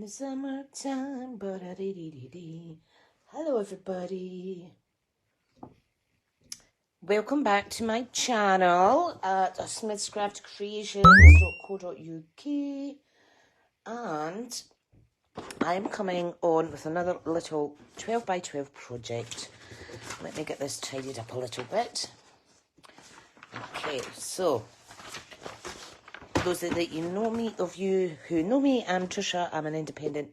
the summertime, ba-da-dee-dee-dee-dee. Hello everybody. Welcome back to my channel at smithscraftcreations.co.uk, and I'm coming on with another little 12 by 12 project. Let me get this tidied up a little bit. Okay, so those that you know me, of you who know me, I'm Tricia. I'm an independent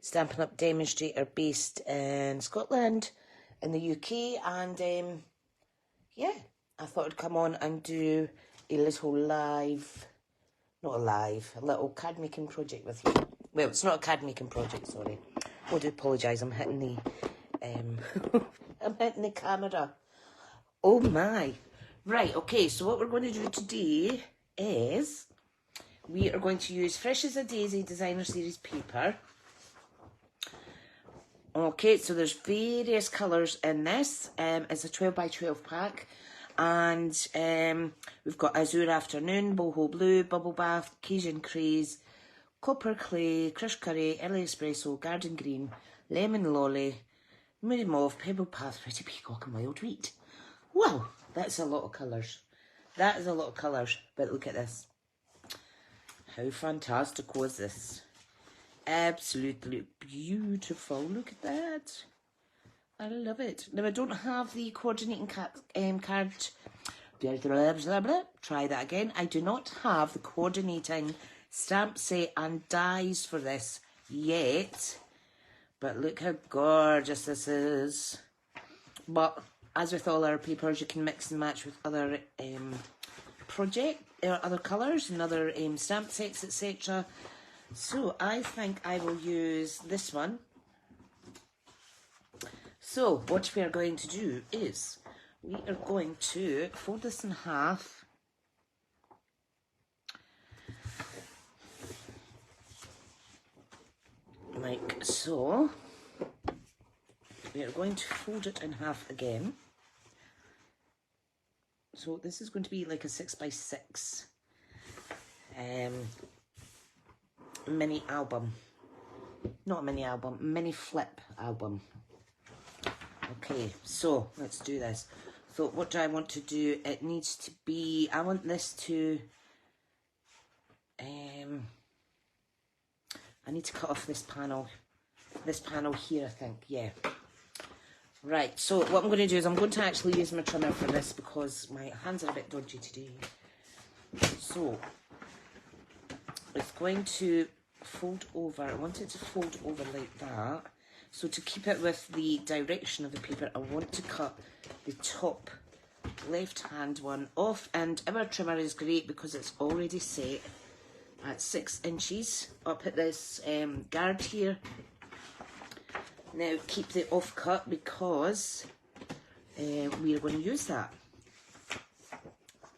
Stampin' Up demonstrator based in Scotland, in the UK, and yeah, I thought I'd come on and do a little live, a little card making project with you. Well, it's not a card making project, sorry. I do apologise, I'm hitting the I'm hitting the camera. Oh my. Right, okay, so what we're going to do today is we are going to use Fresh as a Daisy Designer Series paper. Okay, so there's various colours in this. It's a 12 by 12 pack. And we've got Azure Afternoon, Boho Blue, Bubble Bath, Cajun Craze, Copper Clay, Crushed Curry, Early Espresso, Garden Green, Lemon Lolly, Moody Mauve, Pebble Path, Pretty Peacock and Wild Wheat. Wow, that's a lot of colours. That is a lot of colours, but look at this. How fantastic was this? Absolutely beautiful. Look at that. I love it. Now, I don't have the coordinating card. Try that again. I do not have the coordinating stamp set and dies for this yet. But look how gorgeous this is. But as with all our papers, you can mix and match with other other colours and other stamp sets, etc. So I think I will use this one. So what we are going to do is we are going to fold this in half. Like so. We are going to fold it in half again. So this is going to be like a 6 by 6 mini album. Not a mini album, mini flip album. Okay, so let's do this. So what do I want to do? It needs to be, I want this to, I need to cut off this panel here, I think, yeah. Right, so what I'm going to do is I'm going to actually use my trimmer for this because my hands are a bit dodgy today. So, it's going to fold over. I want it to fold over like that. So to keep it with the direction of the paper, I want to cut the top left hand one off. And our trimmer is great because it's already set at 6 inches up at this guard here. Now keep the off cut because we are going to use that.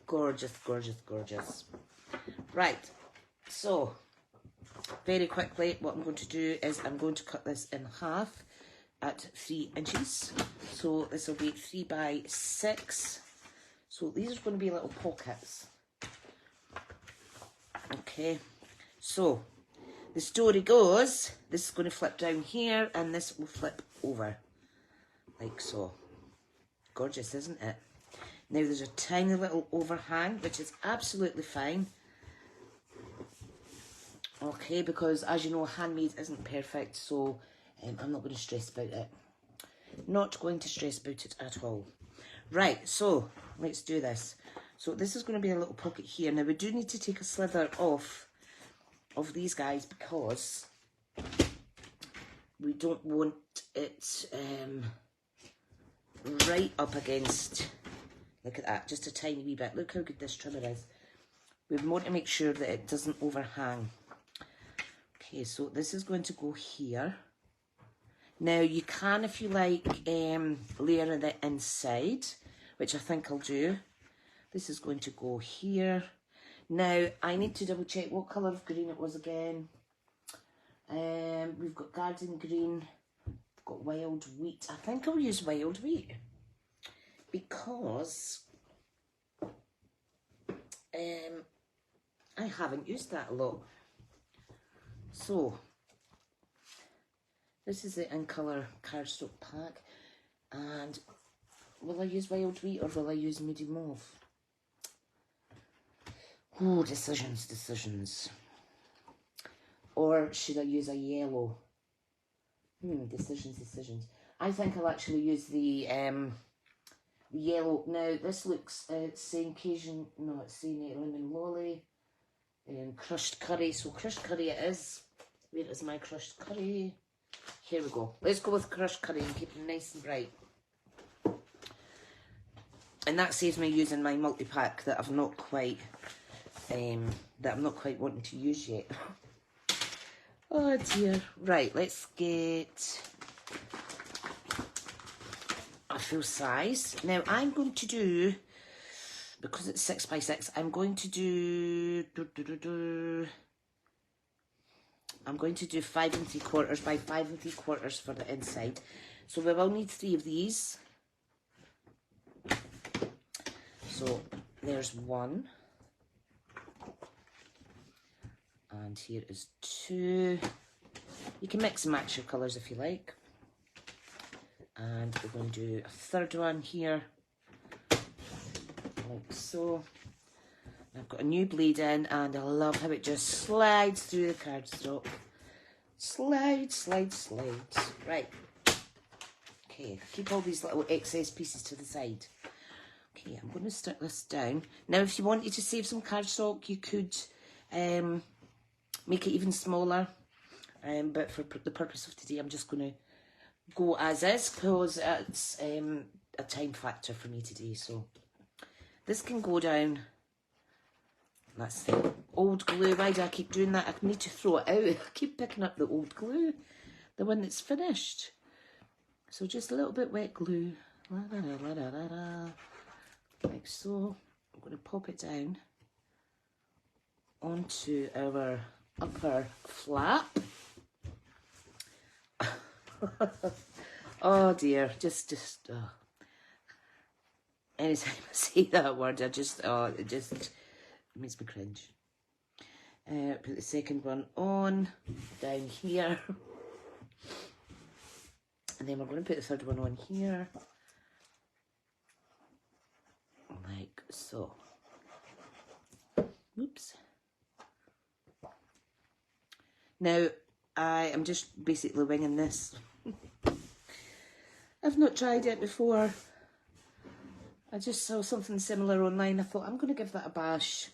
Gorgeous, gorgeous, gorgeous. Right, so very quickly what I'm going to do is I'm going to cut this in half at 3 inches. So this will be 3 by 6. So these are going to be little pockets. Okay, so the story goes, this is going to flip down here and this will flip over, like so. Gorgeous, isn't it? Now there's a tiny little overhang, which is absolutely fine. Okay, because as you know, Handmade isn't perfect, so I'm not going to stress about it. Not going to stress about it at all. Right, so let's do this. So this is going to be a little pocket here. Now we do need to take a slither off of these guys because we don't want it right up against, look at that, just a tiny wee bit. Look how good this trimmer is. We want to make sure that it doesn't overhang. Okay, so this is going to go here. Now you can, if you like, layer the inside, which I think I'll do. This is going to go here. Now, I need to double check what colour of green it was again. We've got garden green, we've got wild wheat. I think I'll use wild wheat because I haven't used that a lot. So, This is the In Colour cardstock pack. And will I use Wild Wheat or will I use Moody Mauve? Oh, decisions, decisions. Or should I use a yellow? Decisions, decisions. I think I'll actually use the yellow. Now, this looks, it's saying Cajun, no, it's saying lemon lolly, crushed curry. So crushed curry it is. Where is my crushed curry? Here we go. Let's go with crushed curry and keep it nice and bright. And that saves me using my multi-pack that I'm not quite wanting to use yet. Oh dear. Right, let's get a full size. Now I'm going to do, because it's 6 by 6, I'm going to do, I'm going to do 5 3/4 by 5 3/4 for the inside. So we will need 3 of these. So there's 1. And here is 2. You can mix and match your colours if you like. And we're going to do a 3rd one here, like so. I've got a new bleed in, and I love how it just slides through the cardstock. Slide, slide, slide. Right. Okay, keep all these little excess pieces to the side. Okay, I'm going to stick this down. Now, if you wanted to save some cardstock, you could make it even smaller. But for the purpose of today, I'm just going to go as is, because it's a time factor for me today. So this can go down. That's the old glue. Why do I keep doing that? I need to throw it out. I keep picking up the old glue, the one that's finished. So just a little bit wet glue, like so. I'm going to pop it down onto our upper flap. Oh dear, just anytime I say that word, it just makes me cringe. Put the second one on down here, and then we're going to put the 3rd one on here, like so. Oops. Now I am just basically winging this. I've not tried it before. I just saw something similar online. I thought I'm going to give that a bash.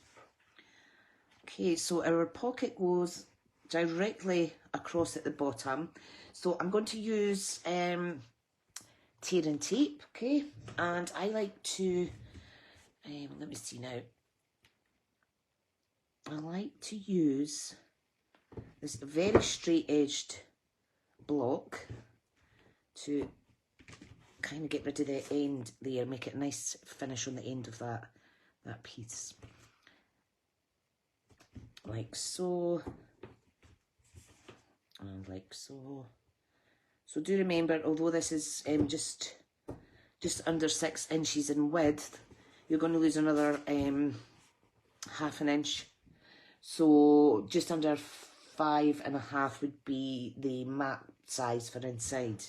Okay, so our pocket goes directly across at the bottom. So I'm going to use tear and tape, okay? And I like to, let me see now. I like to use this very straight edged block to kind of get rid of the end there, make it a nice finish on the end of that piece, like so, and like so. So do remember, although this is just under 6 inches in width, you're going to lose another ½ inch. So just under 5.5 would be the mat size for inside.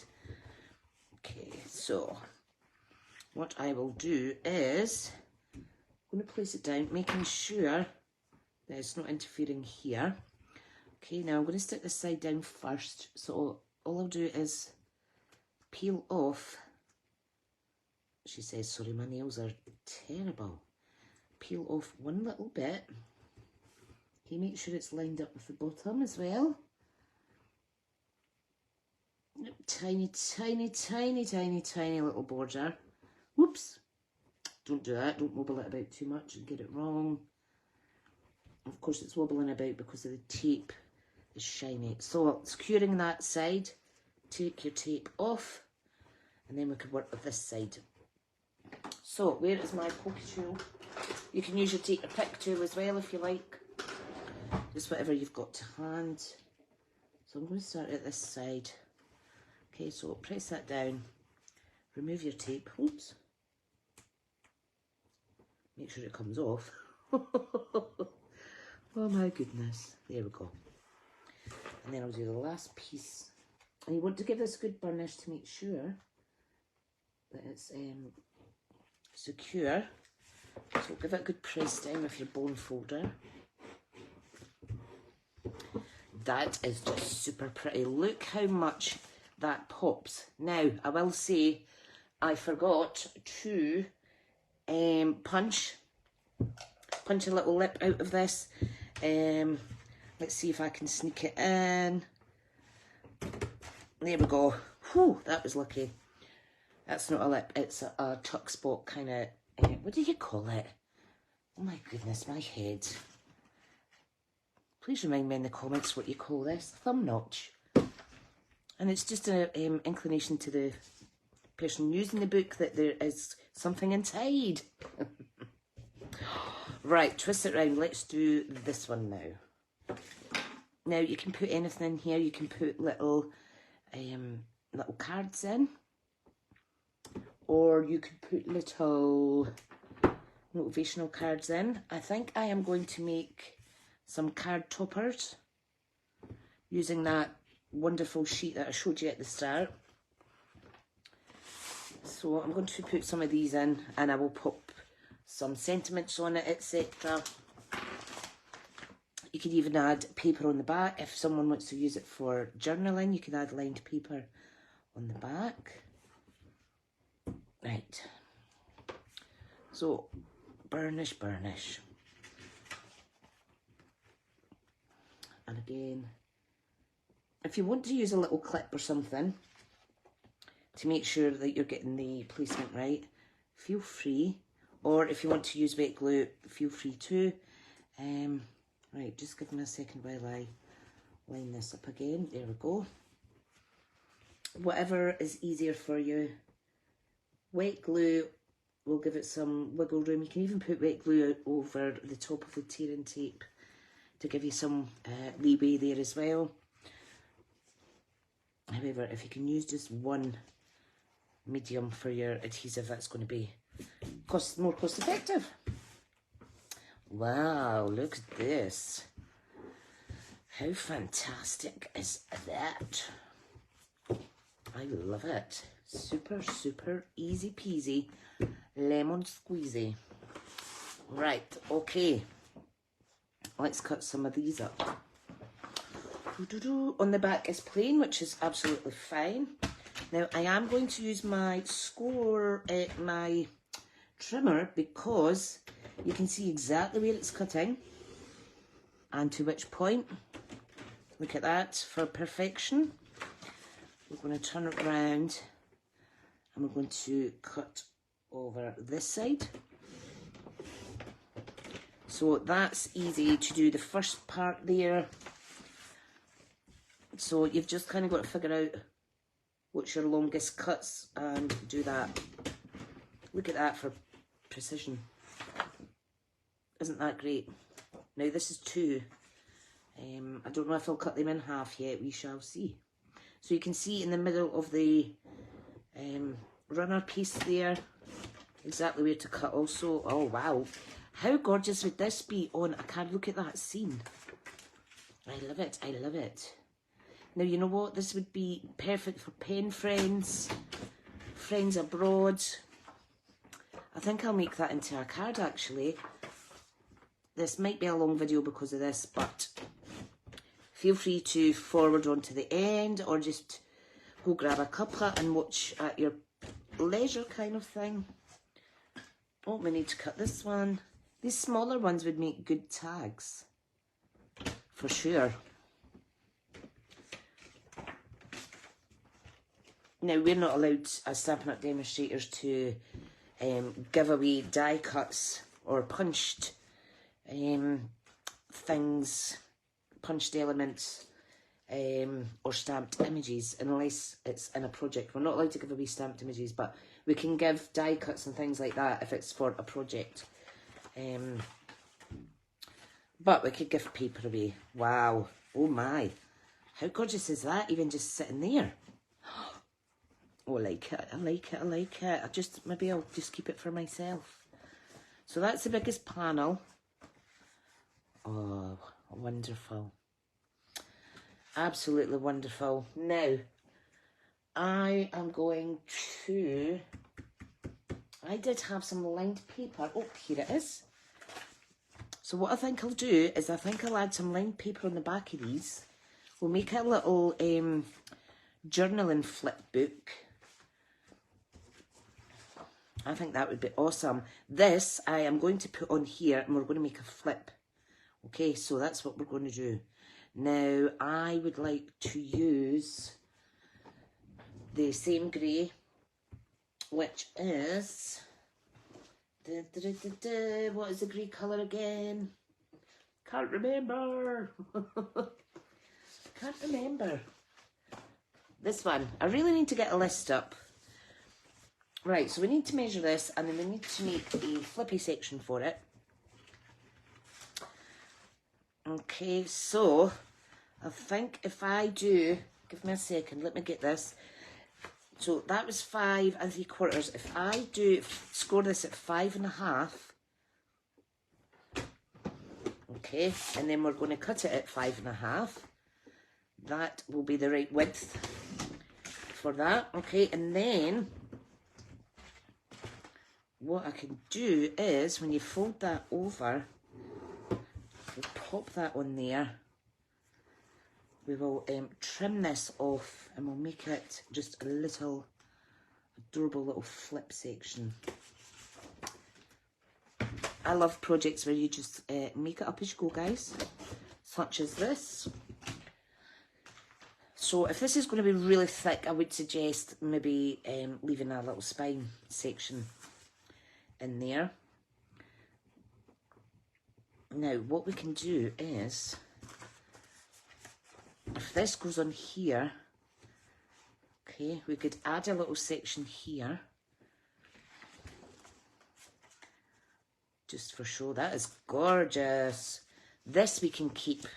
Okay, so what I will do is I'm going to place it down, making sure that it's not interfering here. Okay, now I'm going to stick this side down first. So all I'll do is peel off. She says, sorry, my nails are terrible. Peel off one little bit. Okay, make sure it's lined up with the bottom as well. Tiny, tiny, tiny, tiny, tiny little border. Whoops. Don't do that. Don't wobble it about too much and get it wrong. Of course, it's wobbling about because of the tape is shiny. So, securing that side, take your tape off, and then we can work with this side. So, where is my pokey tool? You can use your take your pick tool as well if you like. Just whatever you've got to hand. So, I'm going to start at this side. Okay, so press that down, remove your tape, oops, make sure it comes off. Oh my goodness, there we go. And then I'll do the last piece And you want to give this a good burnish to make sure that it's secure. So give it a good press down with your bone folder. That is just super pretty. Look how much that pops. Now, I will say, I forgot to punch a little lip out of this. Let's see if I can sneak it in. There we go. Whew, that was lucky. That's not a lip, it's a tuck spot kind of, what do you call it? Oh my goodness, my head. Please remind me in the comments what you call this. Thumb notch. And it's just an inclination to the person using the book that there is something inside. Right, twist it around. Let's do this one now. Now you can put anything in here. You can put little cards in, or you could put little motivational cards in. I think I am going to make some card toppers using that wonderful sheet that I showed you at the start. So I'm going to put some of these in, and I will pop some sentiments on it, etc. You could even add paper on the back. If someone wants to use it for journaling, you could add lined paper on the back. Right. So, burnish, burnish. And again, if you want to use a little clip or something to make sure that you're getting the placement right, feel free. Or if you want to use wet glue, feel free to. Right, just give me a second while I line this up again. There we go. Whatever is easier for you. Wet glue will give it some wiggle room. You can even put wet glue over the top of the tearing tape to give you some leeway there as well. However, if you can use just one medium for your adhesive, that's going to be more cost effective. Wow, look at this. How fantastic is that? I love it. Super, super easy peasy, lemon squeezy. Right, okay. Let's cut some of these up. On the back is plain, which is absolutely fine. Now, I am going to use my my trimmer, because you can see exactly where it's cutting and to which point. Look at that for perfection. We're going to turn it around and we're going to cut over this side. So that's easy to do the first part there. So you've just kind of got to figure out what's your longest cuts and do that. Look at that for precision. Isn't that great? Now this is 2. I don't know if I'll cut them in half yet. We shall see. So you can see in the middle of the runner piece there exactly where to cut also. Oh wow. How gorgeous would this be on a card? Look at that scene. I love it. I love it. Now, you know what? This would be perfect for pen friends, friends abroad. I think I'll make that into a card, actually. This might be a long video because of this, but feel free to forward on to the end or just go grab a cuppa and watch at your leisure kind of thing. Oh, we need to cut this one. These smaller ones would make good tags, for sure. Now, we're not allowed, as Stampin' Up demonstrators, to give away die cuts or punched things, punched elements, or stamped images, unless it's in a project. We're not allowed to give away stamped images, but we can give die cuts and things like that if it's for a project. But we could give paper away. Wow. Oh my. How gorgeous is that, even just sitting there? Oh, I like it, I like it, I like it. Maybe I'll just keep it for myself. So that's the biggest panel. Oh, wonderful. Absolutely wonderful. Now, I am going to, I did have some lined paper. Oh, here it is. So what I think I'll do is I think I'll add some lined paper on the back of these. We'll make a little journaling flip book. I think that would be awesome. This I am going to put on here and we're going to make a flip. Okay, so that's what we're going to do. Now, I would like to use the same grey, which is... what is the grey colour again? Can't remember. Can't remember. This one. I really need to get a list up. Right, so we need to measure this and then we need to make a flippy section for it. Okay, so I think if I do, give me a second, let me get this. So that was 5 3/4. If I do score this at 5.5, okay, and then we're going to cut it at 5.5. That will be the right width for that. Okay, and then what I can do is when you fold that over, we'll pop that on there. We will trim this off and we'll make it just a little adorable little flip section. I love projects where you just make it up as you go, guys, such as this. So if this is going to be really thick, I would suggest maybe leaving a little spine section in there. Now what we can do is, if this goes on here, okay, we could add a little section here, just for show. That is gorgeous. This we can keep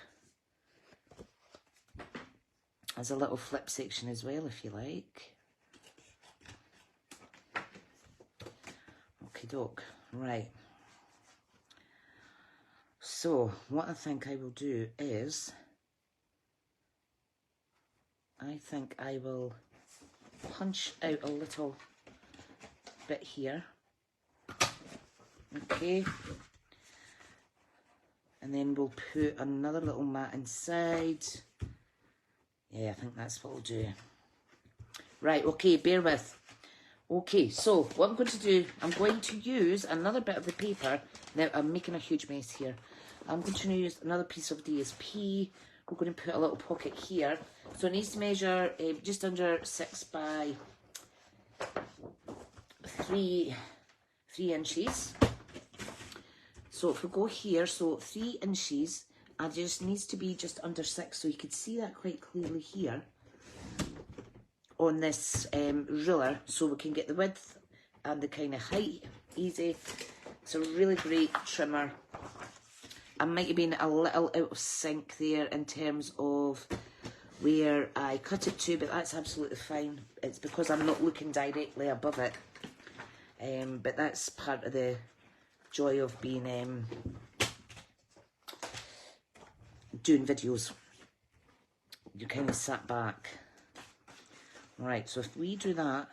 as a little flip section as well, if you like. Okie doke, right. So what I think I will do is, I think I will punch out a little bit here, okay, and then we'll put another little mat inside. Yeah, I think that's what we'll do. Right, okay, bear with. Okay, so what I'm going to do, I'm going to use another bit of the paper. Now, I'm making a huge mess here. I'm going to use another piece of DSP. We're going to put a little pocket here. So it needs to measure just under 6 by 3 inches. So if we go here, so 3 inches, and it just needs to be just under 6, so you can see that quite clearly here on this ruler, so we can get the width and the kind of height easy. It's a really great trimmer. I might have been a little out of sync there in terms of where I cut it to, but that's absolutely fine. It's because I'm not looking directly above it. But that's part of the joy of being doing videos. You kind of sat back. Right, so if we do that,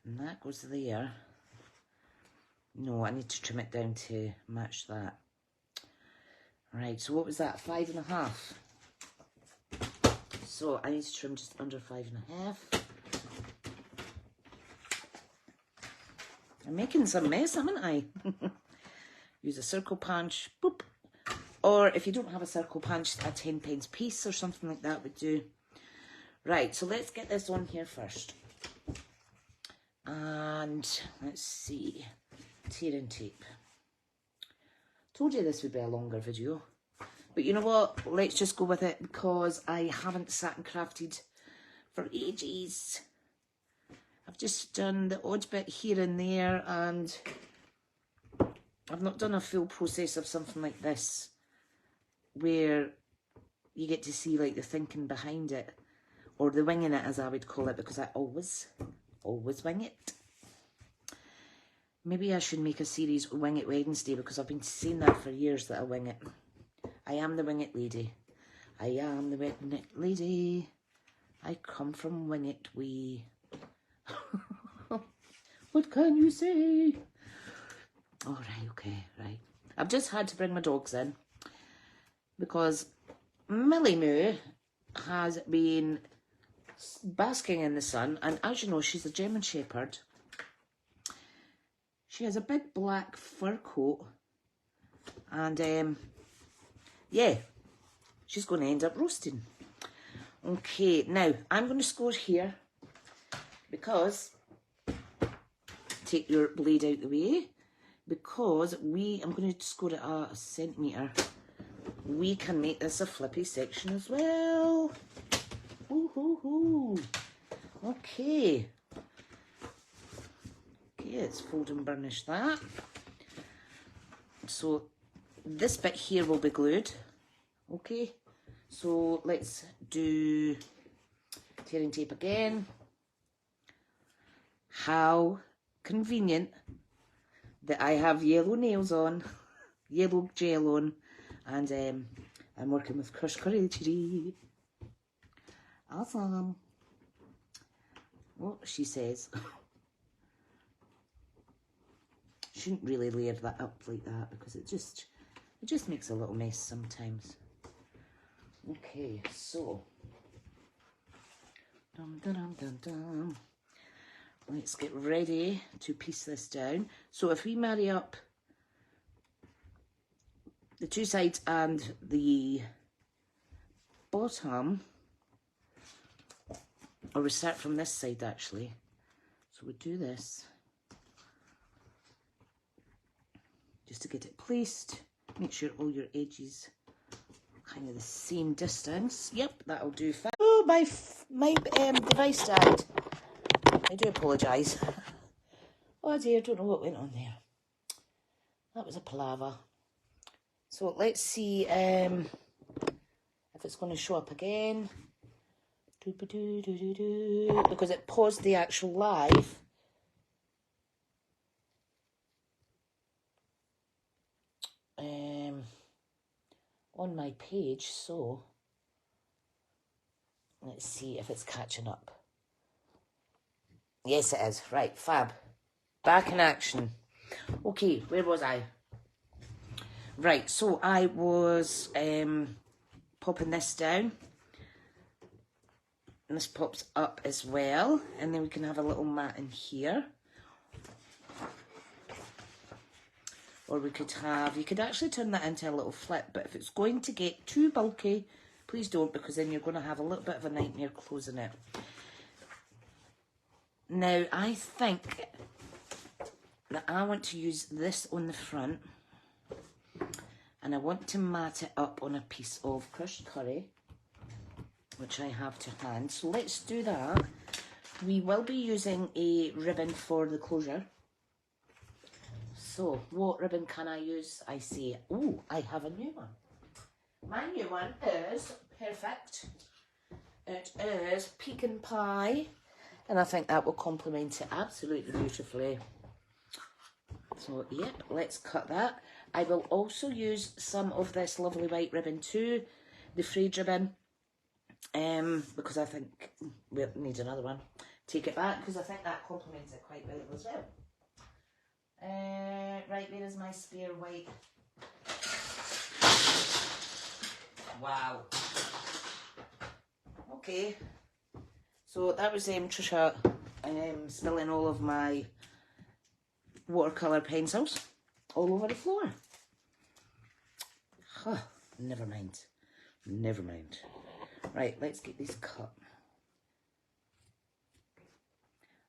and that goes there. No, I need to trim it down to match that. Right, so what was that? 5.5. So I need to trim just under 5.5. I'm making some mess, haven't I? Use a circle punch, boop. Or if you don't have a circle punch, a 10p piece or something like that would do. Right, so let's get this on here first. And let's see, tearing tape. Told you this would be a longer video. But you know what? Let's just go with it because I haven't sat and crafted for ages. I've just done the odd bit here and there, and I've not done a full process of something like this where you get to see like the thinking behind it, or the winging it as I would call it, because I always wing it. Maybe I should make a series Wing It Wednesday, because I've been saying that for years that I wing it. I am the wing it lady. I am the wing it lady. I come from Winnet Way. What can you say? All right, okay, right. I've just had to bring my dogs in because Millie Moo has been basking in the sun, and as you know, she's a German Shepherd. She has a big black fur coat, and yeah, she's going to end up roasting. Okay, now I'm going to score here because, take your blade out the way, because I'm going to score it at a centimetre. We can make this a flippy section as well. Woo-hoo-hoo. Okay. Okay, let's fold and burnish that. So this bit here will be glued. Okay, so let's do tearing tape again. How convenient that I have yellow nails on, yellow gel on, and I'm working with crushed courage. Awesome. What she says. Shouldn't really layer that up like that because it just makes a little mess sometimes. Okay, so let's get ready to piece this down. So if we marry up the two sides and the bottom, or we start from this side actually. So we do this just to get it placed. Make sure all your edges are kind of the same distance. Yep, that'll do fine. Oh, my device died. I do apologise. Oh dear, don't know what went on there. That was a palaver. So let's see if it's going to show up again. Because it paused the actual live. On my page, so let's see if it's catching up. Yes, it is. Right, fab. Back in action. Okay, where was I? Right, so I was popping this down. And this pops up as well. And then we can have a little mat in here. Or we could have, you could actually turn that into a little flip, but if it's going to get too bulky, please don't, because then you're going to have a little bit of a nightmare closing it. Now, I think that I want to use this on the front, and I want to mat it up on a piece of crushed curry, which I have to hand. So let's do that. We will be using a ribbon for the closure. So, what ribbon can I use? I say, oh, I have a new one. My new one is perfect. It is pecan pie, and I think that will complement it absolutely beautifully. So, yep, let's cut that. I will also use some of this lovely white ribbon too, the frayed ribbon, because I think we'll need another one. Take it back, because I think that complements it quite well as well. Right, where is my spare white? Wow. Okay. So that was Tricia spilling all of my watercolour pencils all over the floor. Huh, never mind. Never mind. Right, let's get these cut.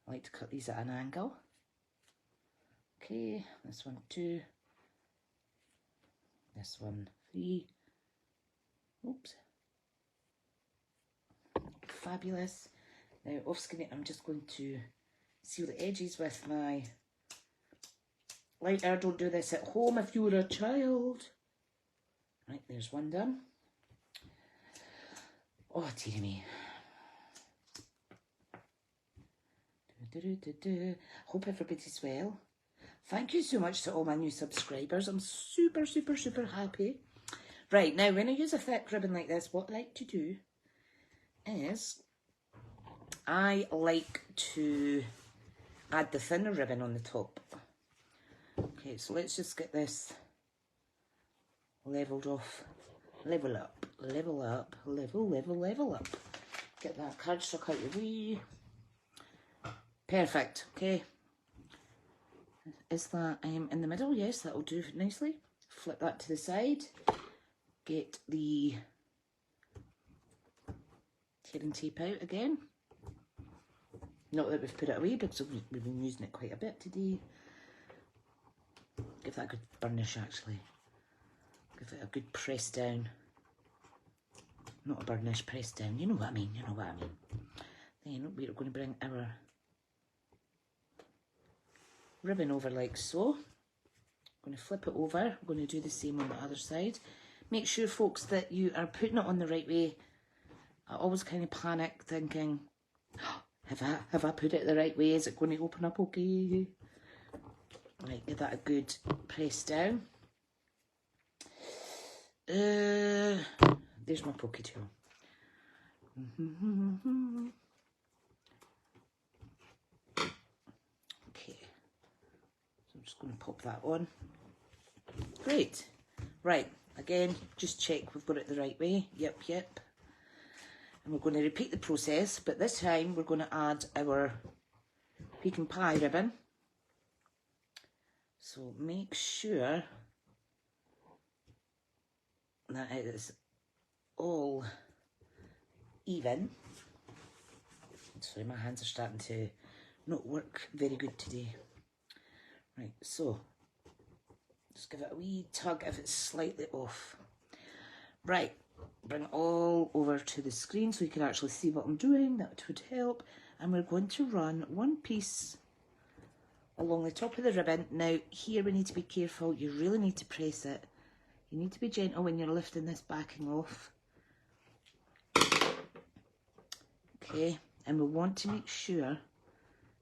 I like to cut these at an angle. Okay, this one 2, this one 3, oops, fabulous. Now off skin, I'm just going to seal the edges with my lighter. Don't do this at home if you were a child. Right, there's one done. Oh dear me. Hope everybody's well. Thank you so much to all my new subscribers. I'm super, super, super happy. Right, now when I use a thick ribbon like this, what I like to do is I like to add the thinner ribbon on the top. Okay, so let's just get this leveled off. Level up, level up, level, level, level up. Get that cardstock out of the way. Perfect, okay. Is that in the middle? Yes, that'll do nicely. Flip that to the side. Get the tearing tape out again. Not that we've put it away because we've been using it quite a bit today. Give that a good burnish actually. Give it a good press down. Not a burnish, press down. You know what I mean, you know what I mean. Then we're going to bring our ribbon over like so. I'm going to flip it over. We're going to do the same on the other side. Make sure, folks, that you are putting it on the right way. I always kind of panic thinking, oh, have I put it the right way? Is it going to open up okay? Right, give that a good press down. There's my pokey tool. Okay, so I'm just going to pop that on. Great. Right, again, just check we've got it the right way. Yep, yep. And we're going to repeat the process, but this time we're going to add our pecan pie ribbon. So make sure that it is all even. Sorry, my hands are starting to not work very good today. Right, so just give it a wee tug if it's slightly off. Right, bring it all over to the screen so you can actually see what I'm doing. That would help. And we're going to run one piece along the top of the ribbon. Now, here we need to be careful. You really need to press it. You need to be gentle when you're lifting this backing off. Okay, and we want to make sure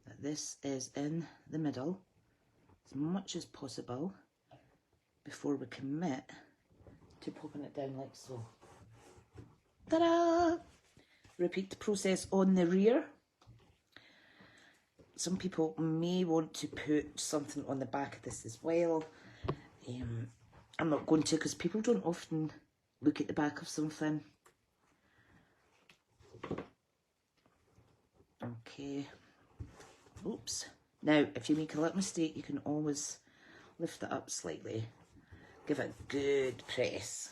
that this is in the middle as much as possible before we commit to popping it down like so. Ta-da! Repeat the process on the rear. Some people may want to put something on the back of this as well. I'm not going to because people don't often look at the back of something. Okay. Oops. Now, if you make a little mistake, you can always lift it up slightly. Give it a good press.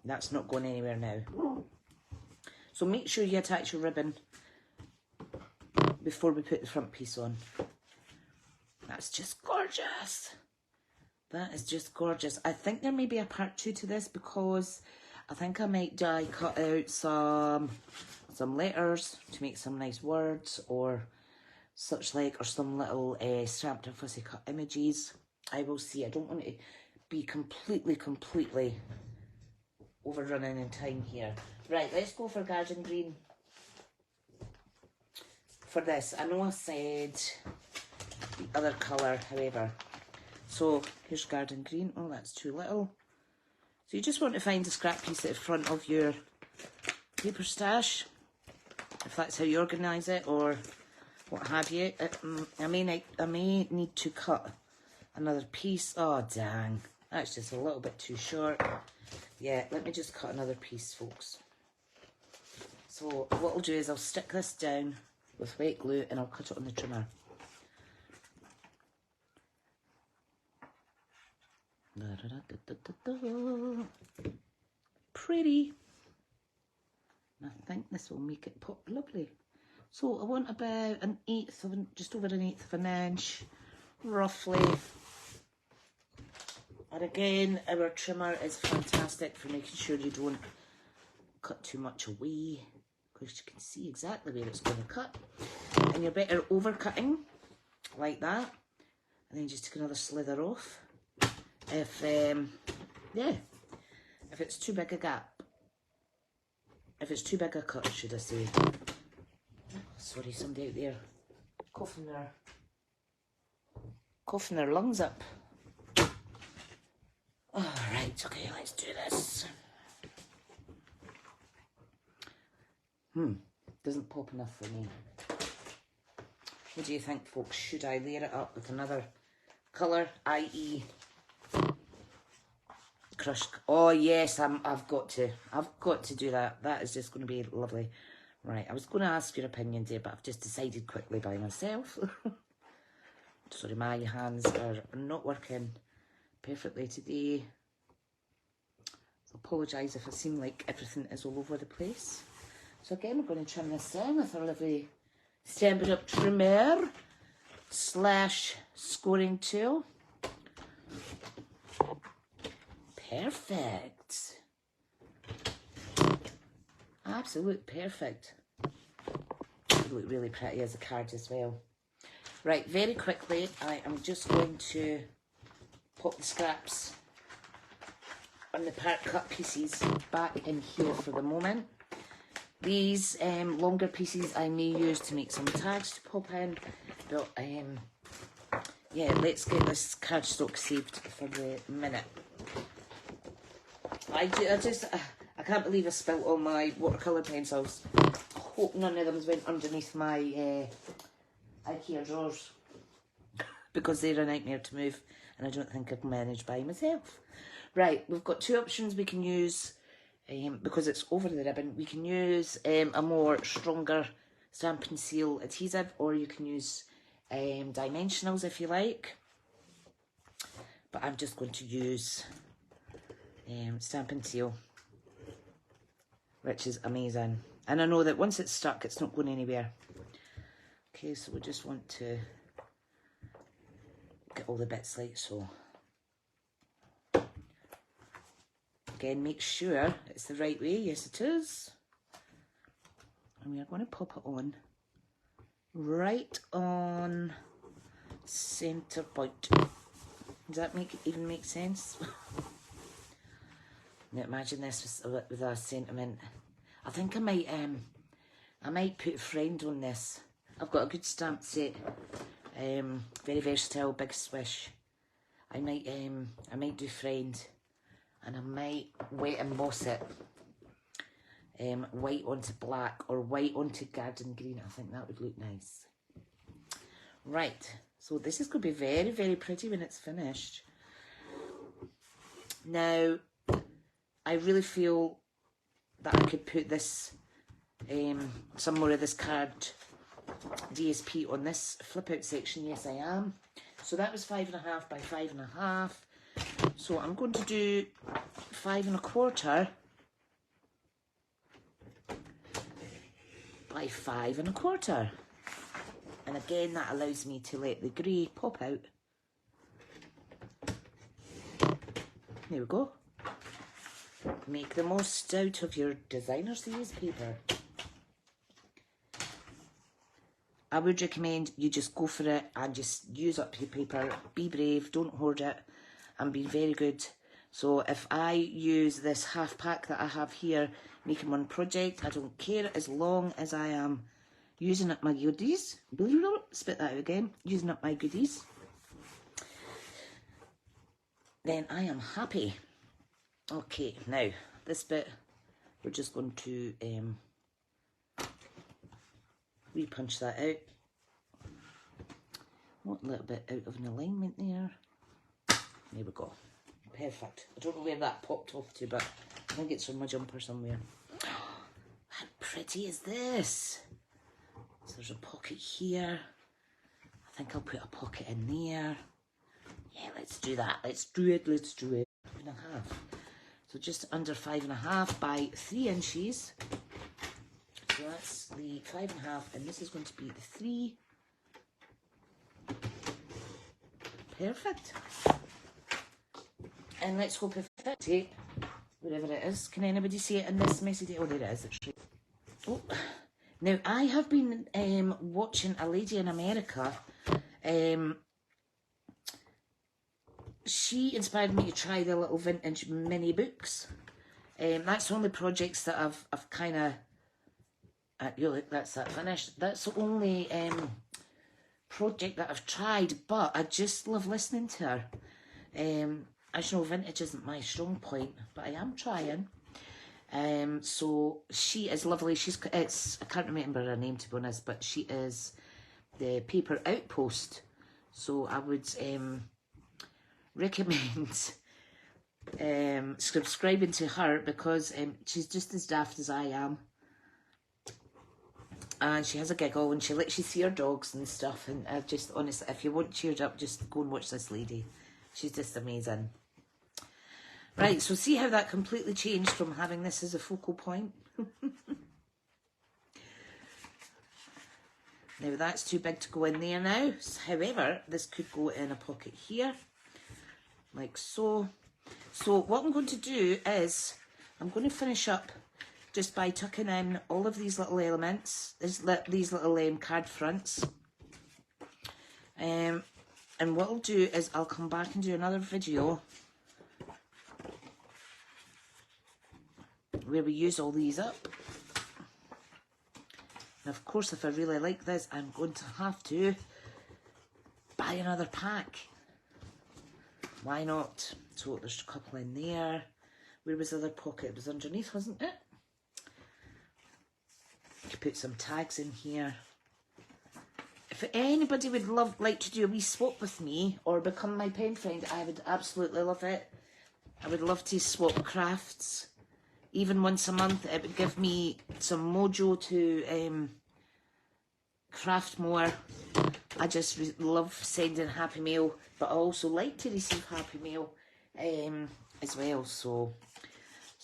That's not going anywhere now. So make sure you attach your ribbon before we put the front piece on. That's just gorgeous. That is just gorgeous. I think there may be a part 2 to this because I think I might cut out some letters to make some nice words or such like, or some little stamped and fussy cut images. I will see. I don't want to be completely overrunning in time here. Right, let's go for garden green for this. I know I said the other colour, however. So here's garden green. Oh, that's too little. So you just want to find a scrap piece at the front of your paper stash, if that's how you organise it, or what have you. I may need to cut another piece. Oh, dang. That's just a little bit too short. Yeah, let me just cut another piece, folks. So what I'll do is I'll stick this down with wet glue and I'll cut it on the trimmer. Pretty. And I think this will make it pop lovely. So I want about just over an eighth of an inch, roughly. And again, our trimmer is fantastic for making sure you don't cut too much away, because you can see exactly where it's going to cut. And you're better over cutting like that, and then just take another slither off. If it's too big a gap, if it's too big a cut, should I say. Sorry, somebody out there coughing their lungs up. Alright, okay, let's do this. doesn't pop enough for me. What do you think, folks? Should I layer it up with another colour, i.e. crushed? Oh yes, I've got to do that. That is just going to be lovely. Right, I was going to ask your opinion there, but I've just decided quickly by myself. Sorry, my hands are not working perfectly today. So apologise if I seem like everything is all over the place. So again, we're going to trim this down with our lovely Stampin' Up trimmer / scoring tool. Perfect. Absolute perfect. They look really pretty as a card as well. Right, very quickly, I am just going to pop the scraps on the part cut pieces back in here for the moment. These longer pieces I may use to make some tags to pop in, but yeah, let's get this cardstock saved for the minute. I can't believe I spilt all my watercolour pencils. I hope none of them went underneath my IKEA drawers, because they're a nightmare to move and I don't think I can manage by myself. Right, we've got two options we can use. Because it's over the ribbon, we can use a more stronger Stampin' Seal adhesive, or you can use dimensionals if you like. But I'm just going to use Stampin' Seal, which is amazing. And I know that once it's stuck, it's not going anywhere. Okay, so we just want to get all the bits like so. Again, make sure it's the right way. Yes, it is. And we are going to pop it on right on centre point. Does that even make sense? Now imagine this with a sentiment. I think I might put a friend on this. I've got a good stamp set. Very versatile, big swish. I might do friend. And I might wet emboss it, white onto black or white onto garden green. I think that would look nice. Right, so this is going to be very, very pretty when it's finished. Now, I really feel that I could put this, some more of this card DSP on this flip out section. Yes, I am. So that was 5.5 by 5.5. So I'm going to do 5 1/4 by 5 1/4. And again, that allows me to let the grey pop out. There we go. Make the most out of your designer series paper. I would recommend you just go for it and just use up your paper. Be brave, don't hoard it. And be very good. So if I use this half pack that I have here, making one project, I don't care, as long as I am using up my goodies. Spit that out again. Using up my goodies. Then I am happy. Okay, now this bit we're just going to re-punch that out. Want a little bit out of an alignment there. There we go. Perfect. I don't know where that popped off to, but I think it's from my jumper somewhere. How pretty is this? So there's a pocket here. I think I'll put a pocket in there. Yeah, let's do that. Let's do it. Let's do it. 5.5. So just under 5.5 by 3 inches. So that's the 5.5, and this is going to be the 3. Perfect. And let's hope if it tape, wherever it is. Can anybody see it in this messy day? Oh, there it is. It's right. Oh. Now, I have been watching a lady in America. She inspired me to try the little vintage mini books. That's the only projects that I've kind of... look, that's that finished. That's the only project that I've tried, but I just love listening to her. As you know, vintage isn't my strong point, but I am trying. So she is lovely. I can't remember her name, to be honest, but she is the paper outpost. So I would recommend subscribing to her, because she's just as daft as I am. And she has a giggle and she lets you see her dogs and stuff. And I just, honestly, if you want cheered up, just go and watch this lady. She's just amazing. Right, so see how that completely changed from having this as a focal point? Now that's too big to go in there now. However, this could go in a pocket here, like so. So what I'm going to do is, I'm going to finish up just by tucking in all of these little elements, these little card fronts. And what I'll do is I'll come back and do another video where we use all these up. And of course, if I really like this, I'm going to have to buy another pack. Why not? So there's a couple in there. Where was the other pocket? It was underneath, wasn't it? You could put some tags in here. If anybody would like to do a wee swap with me or become my pen friend, I would absolutely love it. I would love to swap crafts. Even once a month, it would give me some mojo to craft more. I just love sending Happy Mail, but I also like to receive Happy Mail as well. So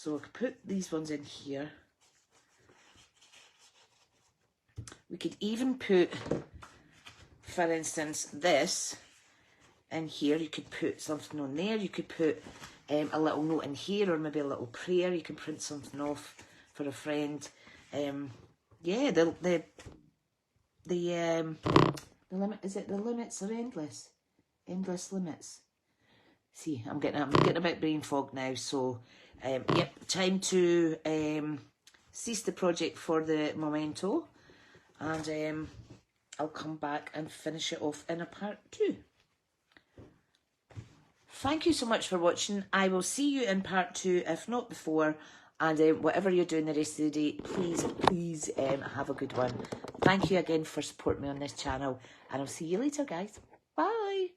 I could put these ones in here. We could even put, for instance, this in here. You could put something on there. You could put a little note in here, or maybe a little prayer. You can print something off for a friend. Yeah, the limit, is it the limits are endless? Endless limits. See, I'm getting a bit brain fog now. So, yep, time to cease the project for the memento, and I'll come back and finish it off in a part 2. Thank you so much for watching. I will see you in part 2, if not before. And whatever you're doing the rest of the day, please have a good one. Thank you again for supporting me on this channel. And I'll see you later, guys. Bye.